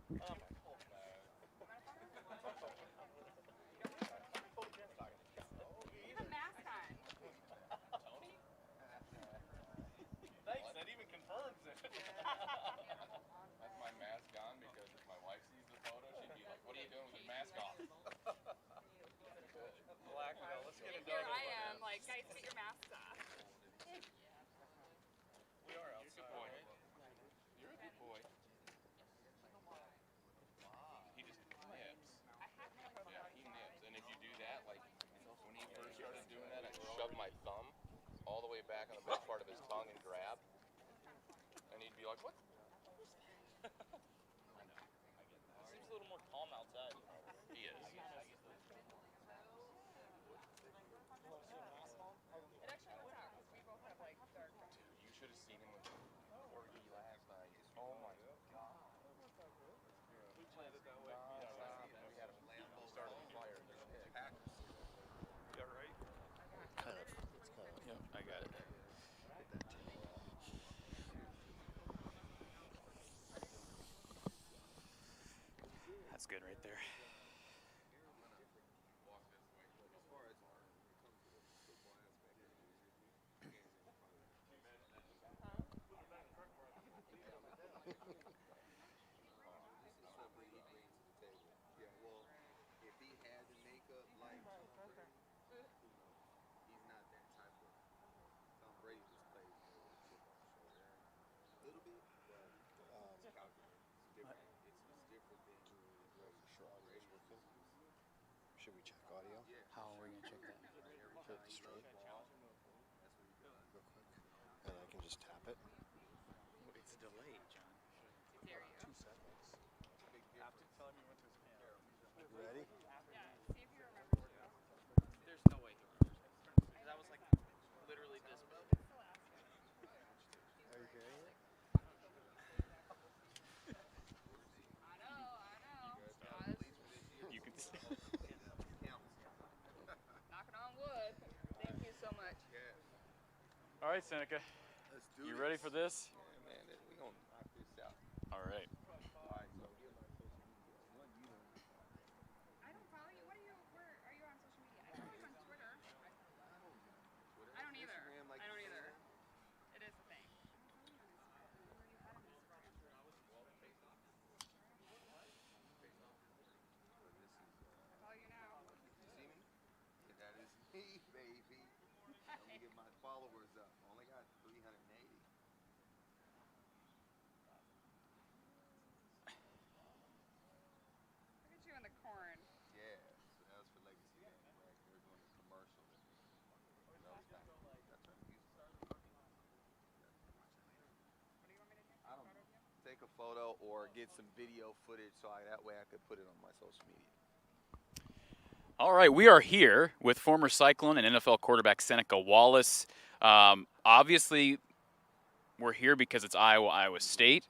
a mask on. Thanks, that even confirms it. That's my mask on because if my wife sees the photo, she'd be like, what are you doing with your mask off? Relax, let's get it Here done. I am, like, guys, get your masks off. We are outside. You're a good boy. You're a good boy. He just nips. Yeah, he nips. And if you do that, like when he first started doing that, I shoved my thumb all the way back on the back part of his tongue and grab. And he'd be like, what? Seems a little more calm outside. He is. It actually works out, because we both have, like, dark. Dude, you should have seen him with Orgy last night. Oh my God. We planned it that way. We had him start a fire in the pig. You got it right? Kind of. It's kind of. Yep, I got it. That's good right there. Should we check audio? How are we going to check that? Hit the straight. Real quick. And I can just tap it. It's delayed, John. Dare you? 2 seconds. After telling me when to his camera. Ready? Yeah, see if you remember. There's no way he remembers. That was like literally this big. Are you hearing it? I know. Guys, You can see. knocking on wood. Thank you so much. All right, Seneca. Let's do You ready for this? Yeah, man, we gonna knock this out. All right. I don't follow you. Where are you on social media? I don't know you're on Twitter. I don't either. I don't either. It is a thing. I follow you now. See me? That is me, baby. Let me get my followers up. Only got 380. Look at you in the corn. Yeah, so that was for Legacy Bank, right? They were doing a commercial. That was back. That's right. What do you want me to do? I don't Photo know. of you? Take a photo or get some video footage so that way I could put it on my social media. All right, we are here with former Cyclone and NFL quarterback Seneca Wallace. Obviously, we're here because it's Iowa State,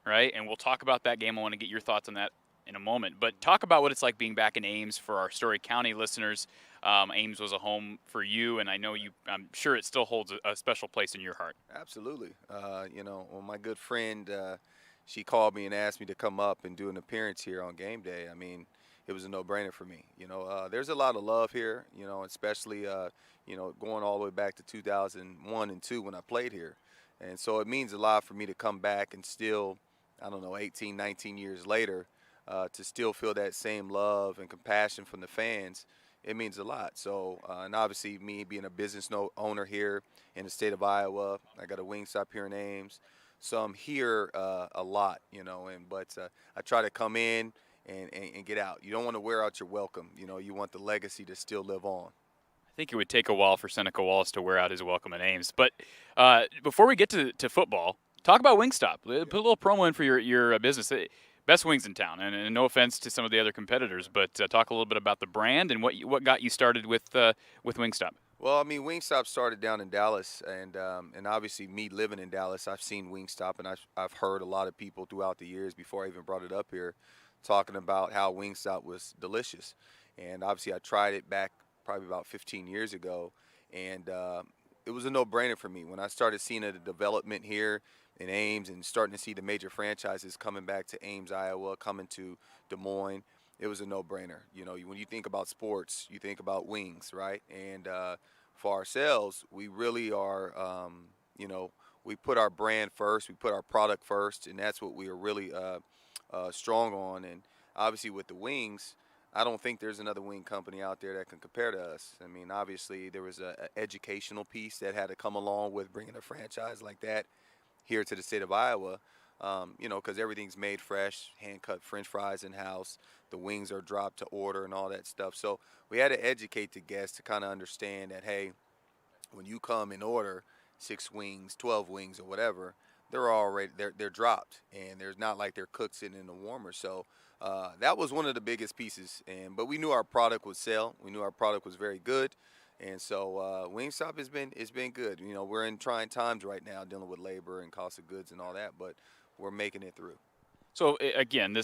right? And we'll talk about that game. I want to get your thoughts on that in a moment. But talk about what it's like being back in Ames for our Story County listeners. Ames was a home for you, and I'm sure it still holds a special place in your heart. Absolutely. Well, my good friend, she called me and asked me to come up and do an appearance here on game day. I mean, it was a no-brainer for me. There's a lot of love here, especially, going all the way back to 2001 and 2 when I played here. And so it means a lot for me to come back and still, 18, 19 years later, to still feel that same love and compassion from the fans. It means a lot. So, and obviously me being a business owner here in the state of Iowa, I got a Wingstop here in Ames. So I'm here a lot, but I try to come in and get out. You don't want to wear out your welcome. You want the legacy to still live on. I think it would take a while for Seneca Wallace to wear out his welcome at Ames. But before we get to football, talk about Wingstop. Put a little promo in for your business. Best wings in town, and no offense to some of the other competitors, but talk a little bit about the brand and what got you started with Wingstop. Well, I mean, Wingstop started down in Dallas, and obviously me living in Dallas, I've seen Wingstop, and I've heard a lot of people throughout the years before I even brought it up here talking about how Wingstop was delicious. And obviously I tried it back probably about 15 years ago, and it was a no-brainer for me when I started seeing the development here in Ames and starting to see the major franchises coming back to Ames, Iowa, coming to Des Moines. It was a no-brainer. You know, when you think about sports, you think about wings, right? And for ourselves, we really are, you know, we put our brand first, we put our product first, and that's what we are really strong on. And obviously with the wings, I don't think there's another wing company out there that can compare to us. I mean, obviously there was a educational piece that had to come along with bringing a franchise like that here to the state of Iowa. You know, because everything's made fresh, hand-cut French fries in-house. The wings are dropped to order and all that stuff. So we had to educate the guests to kind of understand that, hey, when you come and order 6 wings, 12 wings, or whatever, they're dropped, and there's not like they're cooked sitting in the warmer. So that was one of the biggest pieces. But we knew our product would sell. We knew our product was very good. And so Wingstop it's been good. You know, we're in trying times right now, dealing with labor and cost of goods and all that, but we're making it through. So again,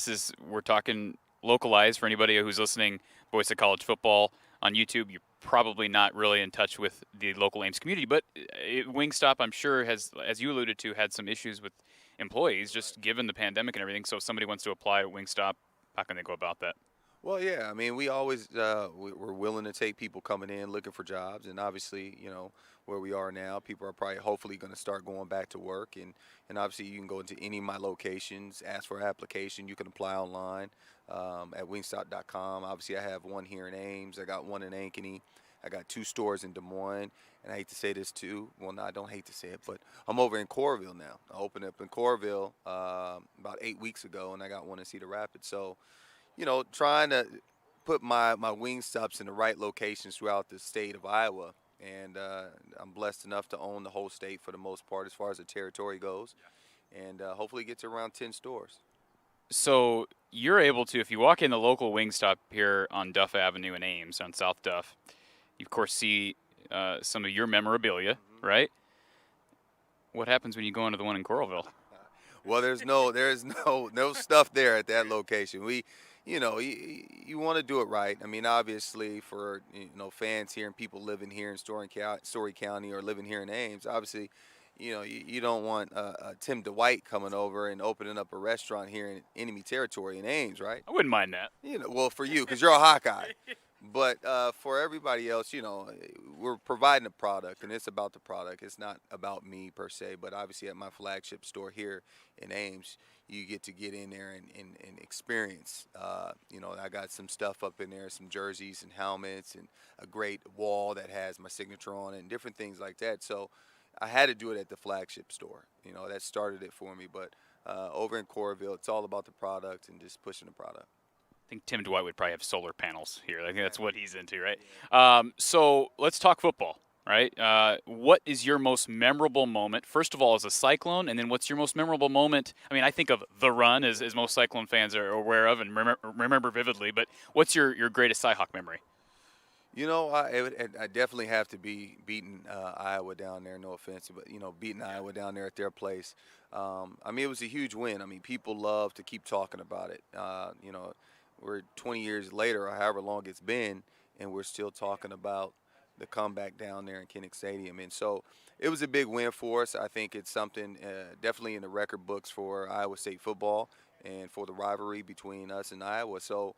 we're talking localized for anybody who's listening. Voice of College Football on YouTube. You're probably not really in touch with the local Ames community, but Wingstop, I'm sure, has, as you alluded to, had some issues with employees, just given the pandemic and everything. So if somebody wants to apply at Wingstop, how can they go about that? Well, yeah, I mean, we always we're willing to take people coming in looking for jobs, and obviously, you know, where we are now, people are probably hopefully going to start going back to work, and obviously you can go into any of my locations, ask for an application, you can apply online at wingstop.com. Obviously, I have one here in Ames, I got one in Ankeny, I got 2 stores in Des Moines, and I hate to say this too. Well, no, I don't hate to say it, but I'm over in Coralville now. I opened up in Coralville about 8 weeks ago, and I got one in Cedar Rapids. So, you know, trying to put my Wingstops in the right locations throughout the state of Iowa. And I'm blessed enough to own the whole state for the most part as far as the territory goes. And hopefully get to around 10 stores. So you're able to, if you walk in the local Wingstop here on Duff Avenue in Ames, on South Duff, you of course see some of your memorabilia, right? What happens when you go into the one in Coralville? Well, there's no stuff there at that location. You know, you want to do it right. I mean, obviously, for fans here and people living here in Story County or living here in Ames, obviously, you know, you don't want Tim DeWhite coming over and opening up a restaurant here in enemy territory in Ames, right? I wouldn't mind that. You know, well, for you, because you're a Hawkeye. But for everybody else, you know, we're providing a product, and it's about the product. It's not about me per se, but obviously at my flagship store here in Ames, you get in there and experience. You know, I got some stuff up in there, some jerseys and helmets, and a great wall that has my signature on it, and different things like that. So I had to do it at the flagship store. You know, that started it for me. But over in Coralville, it's all about the product and just pushing the product. I think Tim DeWhite would probably have solar panels here. I think that's what he's into, right? So let's talk football, right? What is your most memorable moment, first of all, as a Cyclone, and then what's your most memorable moment? I mean, I think of the run, as most Cyclone fans are aware of and remember vividly, but what's your greatest Cyhawk memory? You know, I definitely have to be beating Iowa down there, no offense, but, you know, beating Iowa down there at their place. I mean, it was a huge win. I mean, people love to keep talking about it. You know, we're 20 years later, or however long it's been, and we're still talking about the comeback down there in Kinnick Stadium. And so it was a big win for us. I think it's something definitely in the record books for Iowa State football and for the rivalry between us and Iowa. So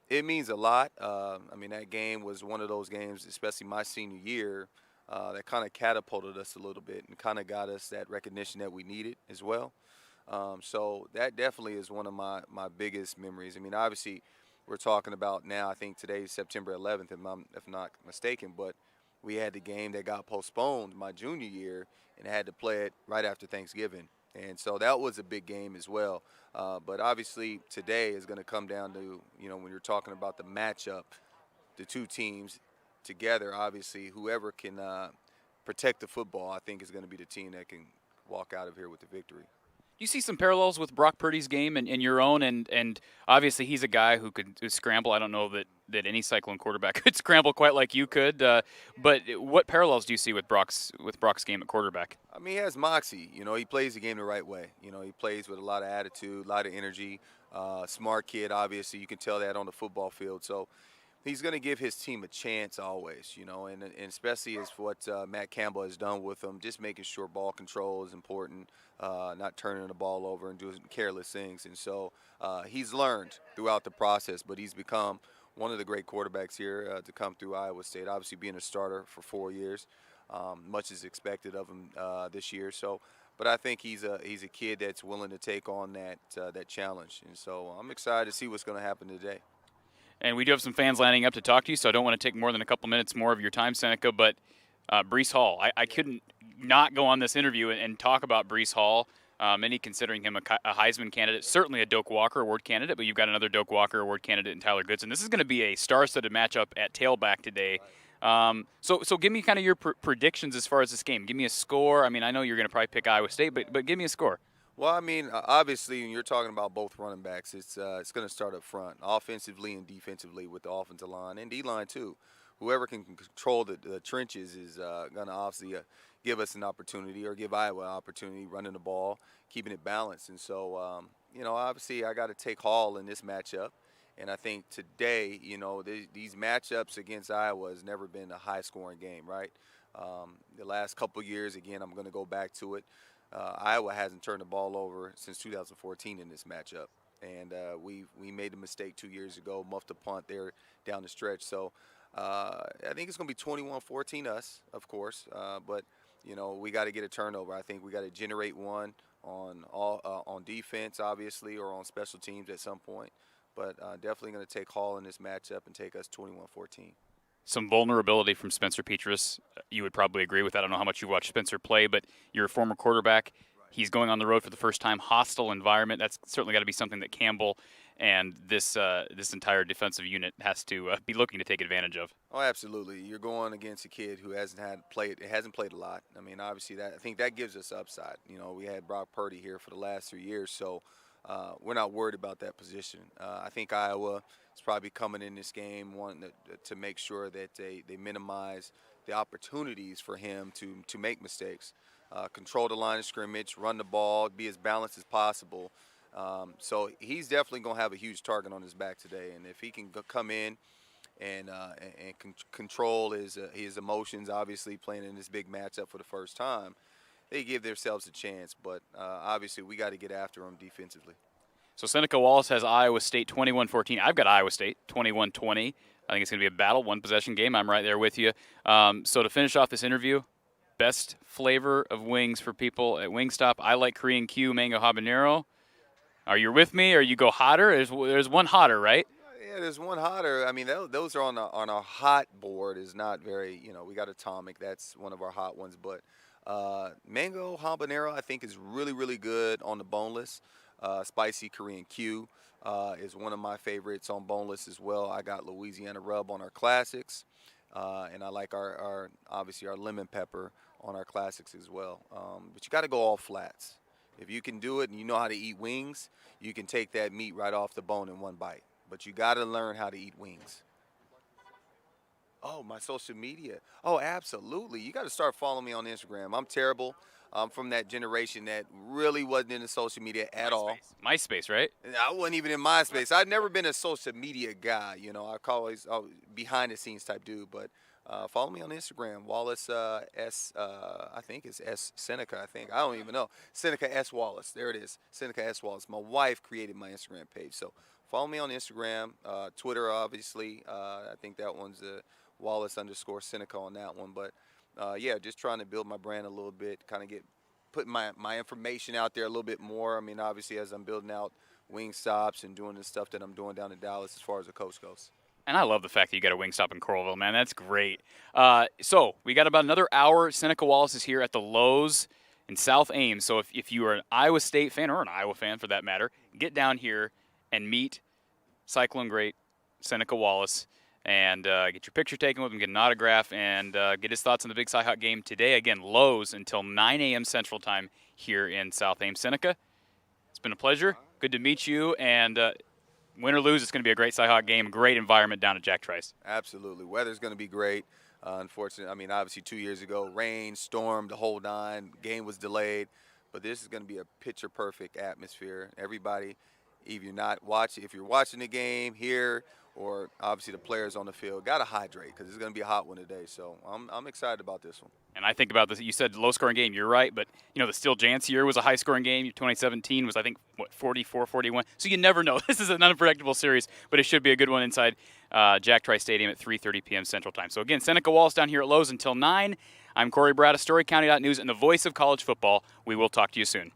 it means a lot. I mean, that game was one of those games, especially my senior year, that kind of catapulted us a little bit and kind of got us that recognition that we needed as well. So that definitely is one of my biggest memories. I mean, obviously, we're talking about now, I think today's September 11th, if not mistaken, but we had the game that got postponed my junior year and had to play it right after Thanksgiving. And so that was a big game as well. But obviously, today is going to come down to, you know, when you're talking about the matchup, the two teams together, obviously, whoever can protect the football, I think is going to be the team that can walk out of here with the victory. You see some parallels with Brock Purdy's game and your own, and obviously he's a guy who could scramble. I don't know that any Cyclone quarterback could scramble quite like you could, but what parallels do you see with Brock's game at quarterback? I mean, he has moxie. You know, he plays the game the right way. You know, he plays with a lot of attitude, a lot of energy. Smart kid, obviously. You can tell that on the football field. So He's going to give his team a chance always, you know, and especially as what Matt Campbell has done with them, just making sure ball control is important, not turning the ball over and doing careless things. And so he's learned throughout the process, but he's become one of the great quarterbacks here to come through Iowa State, obviously being a starter for 4 years. Much is expected of him this year. So, but I think he's a kid that's willing to take on that challenge. And so I'm excited to see what's going to happen today. And we do have some fans lining up to talk to you, so I don't want to take more than a couple minutes more of your time, Seneca. But Breece Hall, I couldn't not go on this interview and talk about Breece Hall, many considering him a Heisman candidate, certainly a Doak Walker Award candidate, but you've got another Doak Walker Award candidate in Tyler Goodson. This is going to be a star-studded matchup at tailback today. So give me kind of your predictions as far as this game. Give me a score. I mean, I know you're going to probably pick Iowa State, but give me a score. Well, I mean, obviously, when you're talking about both running backs, it's going to start up front, offensively and defensively with the offensive line and D-line too. Whoever can control the trenches is going to obviously give us an opportunity, or give Iowa an opportunity running the ball, keeping it balanced. And so, you know, obviously I got to take Hall in this matchup. And I think today, you know, these matchups against Iowa has never been a high-scoring game, right? The last couple years, again, I'm going to go back to it. Iowa hasn't turned the ball over since 2014 in this matchup, and we made a mistake 2 years ago, muffed a punt there down the stretch. So I think it's going to be 21-14 us, of course, but you know, we got to get a turnover. I think we got to generate one on defense, obviously, or on special teams at some point. But definitely going to take Hall in this matchup and take us 21-14. Some vulnerability from Spencer Petras. You would probably agree with that. I don't know how much you watch Spencer play, but you're a former quarterback. He's going on the road for the first time. Hostile environment. That's certainly got to be something that Campbell and this entire defensive unit has to be looking to take advantage of. Oh, absolutely. You're going against a kid who hasn't played a lot. I mean, obviously I think that gives us upside. You know, we had Brock Purdy here for the last 3 years, so we're not worried about that position. I think Iowa is probably coming in this game wanting to make sure that they minimize the opportunities for him to make mistakes, control the line of scrimmage, run the ball, be as balanced as possible. So he's definitely going to have a huge target on his back today, and if he can come in and control his emotions, obviously playing in this big matchup for the first time, they give themselves a chance. But obviously we got to get after them defensively. So Seneca Wallace has Iowa State 21-14. I've got Iowa State 21-20. I think it's going to be a battle, one-possession game. I'm right there with you. So to finish off this interview, best flavor of wings for people at Wingstop. I like Korean Q mango habanero. Are you with me, or you go hotter? There's one hotter, right? Yeah, there's one hotter. I mean, those are on our hot board. Is not very, you know, we got Atomic. That's one of our hot ones. But mango habanero, I think, is really, really good on the boneless. Spicy Korean Q is one of my favorites on boneless as well. I got Louisiana Rub on our classics, and I like our obviously our lemon pepper on our classics as well. But you got to go all flats. If you can do it and you know how to eat wings, you can take that meat right off the bone in one bite. But you got to learn how to eat wings. Oh, my social media. Oh, absolutely. You got to start following me on Instagram. I'm terrible. I'm from that generation that really wasn't into social media at all. MySpace, right? I wasn't even in MySpace. I'd never been a social media guy. You know, I always behind the scenes type dude. But follow me on Instagram, Wallace I think it's S Seneca. I don't even know. Seneca S Wallace. There it is. Seneca S Wallace. My wife created my Instagram page, so follow me on Instagram, Twitter, obviously. I think that one's Wallace_Seneca on that one. But yeah, just trying to build my brand a little bit, kind of put my information out there a little bit more. I mean, obviously, as I'm building out Wingstops and doing the stuff that I'm doing down in Dallas as far as the coast goes. And I love the fact that you got a Wingstop in Coralville, man. That's great. So we got about another hour. Seneca Wallace is here at the Lowe's in South Ames. So if you are an Iowa State fan, or an Iowa fan for that matter, get down here and meet Cyclone great Seneca Wallace and get your picture taken with him, get an autograph, and get his thoughts on the Big Cy Hawk game today. Again, Lowe's until 9 a.m. Central Time here in South Ames. Seneca, it's been a pleasure. Good to meet you, and win or lose, it's going to be a great Cy Hawk game, great environment down at Jack Trice. Absolutely. Weather's going to be great. Unfortunately, I mean, obviously 2 years ago, rain, storm, the whole nine, game was delayed. But this is going to be a picture-perfect atmosphere. Everybody, if you're watching the game here or obviously the players on the field, got to hydrate because it's going to be a hot one today. So I'm excited about this one. And I think about this. You said low-scoring game. You're right, but the Steel Jance year was a high-scoring game. 2017 was, I think, 44-41. So you never know. This is an unpredictable series, but it should be a good one inside Jack Trice Stadium at 3:30 p.m. Central Time. So again, Seneca Wallace down here at Lowe's until 9. I'm Corey Brad of StoryCounty.News and the voice of college football. We will talk to you soon.